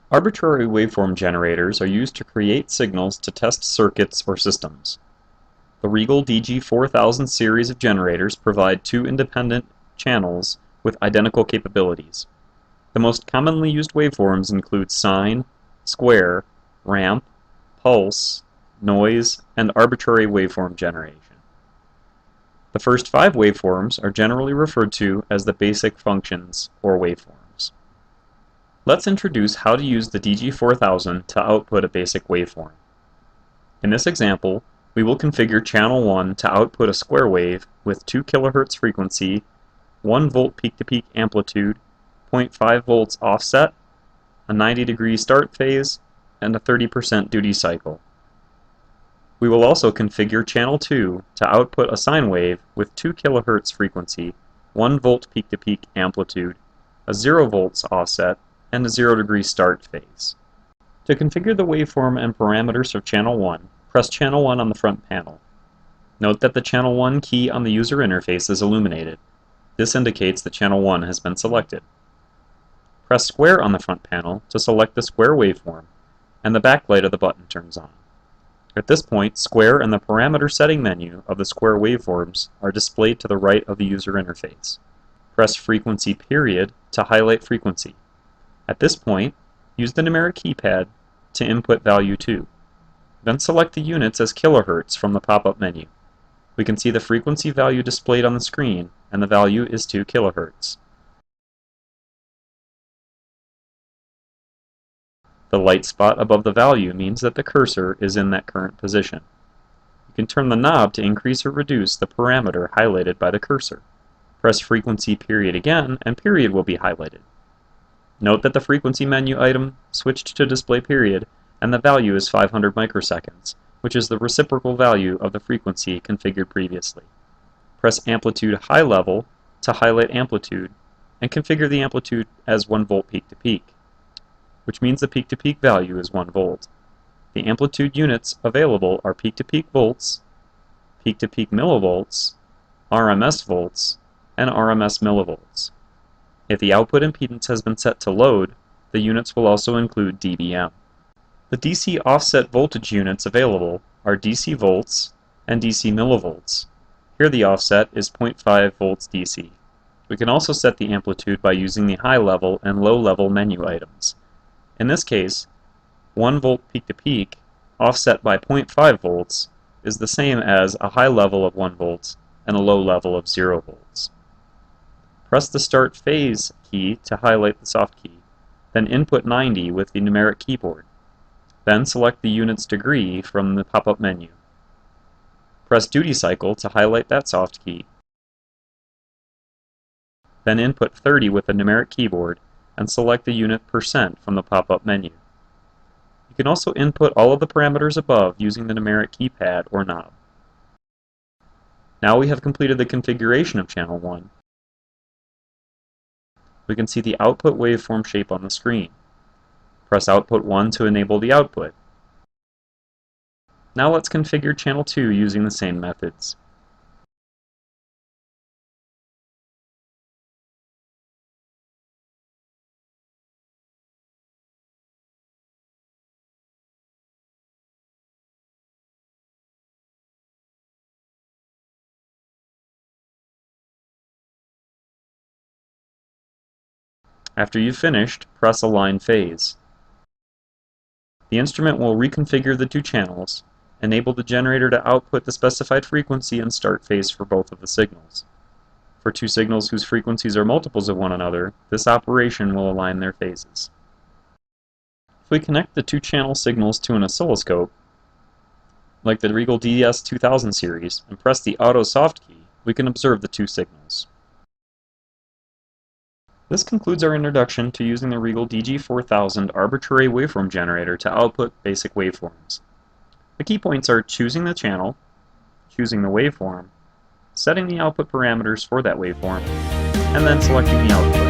Arbitrary waveform generators are used to create signals to test circuits or systems. The Regal DG4000 series of generators provide two independent channels with identical capabilities. The most commonly used waveforms include sine, square, ramp, pulse, noise, and arbitrary waveform generation. The first 5 waveforms are generally referred to as the basic functions or waveforms. Let's introduce how to use the DG4000 to output a basic waveform. In this example, we will configure channel 1 to output a square wave with 2 kHz frequency, 1 volt peak-to-peak amplitude, 0.5 volts offset, a 90-degree start phase, and a 30% duty cycle. We will also configure channel 2 to output a sine wave with 2 kHz frequency, 1 volt peak-to-peak amplitude, a 0 volts offset, and a 0-degree start phase. To configure the waveform and parameters of channel 1, press channel 1 on the front panel. Note that the channel 1 key on the user interface is illuminated. This indicates that channel 1 has been selected. Press square on the front panel to select the square waveform, and the backlight of the button turns on. At this point, square and the parameter setting menu of the square waveforms are displayed to the right of the user interface. Press frequency period to highlight frequency. At this point, use the numeric keypad to input value 2. Then select the units as kilohertz from the pop-up menu. We can see the frequency value displayed on the screen, and the value is 2 kilohertz. The light spot above the value means that the cursor is in that current position. You can turn the knob to increase or reduce the parameter highlighted by the cursor. Press frequency period again, and period will be highlighted. Note that the frequency menu item switched to display period, and the value is 500 microseconds, which is the reciprocal value of the frequency configured previously. Press amplitude high level to highlight amplitude, and configure the amplitude as 1 volt peak to peak, which means the peak-to-peak value is 1 volt. The amplitude units available are peak-to-peak volts, peak-to-peak millivolts, RMS volts, and RMS millivolts. If the output impedance has been set to load, the units will also include dBm. The DC offset voltage units available are DC volts and DC millivolts. Here the offset is 0.5 volts DC. We can also set the amplitude by using the high-level and low-level menu items. In this case, 1 volt peak-to-peak offset by 0.5 volts is the same as a high level of 1 volt and a low level of 0 volts. Press the Start Phase key to highlight the soft key, then input 90 with the numeric keyboard. Then select the unit's degree from the pop-up menu. Press Duty Cycle to highlight that soft key. Then input 30 with the numeric keyboard and select the unit % from the pop-up menu. You can also input all of the parameters above using the numeric keypad or knob. Now we have completed the configuration of channel 1. We can see the output waveform shape on the screen. Press output 1 to enable the output. Now let's configure channel 2 using the same methods. After you've finished, press Align Phase. The instrument will reconfigure the two channels, enable the generator to output the specified frequency and start phase for both of the signals. For two signals whose frequencies are multiples of one another, this operation will align their phases. If we connect the two channel signals to an oscilloscope, like the Regal DS2000 series, and press the Auto Soft key, we can observe the two signals. This concludes our introduction to using the Regal DG4000 arbitrary waveform generator to output basic waveforms. The key points are choosing the channel, choosing the waveform, setting the output parameters for that waveform, and then selecting the output.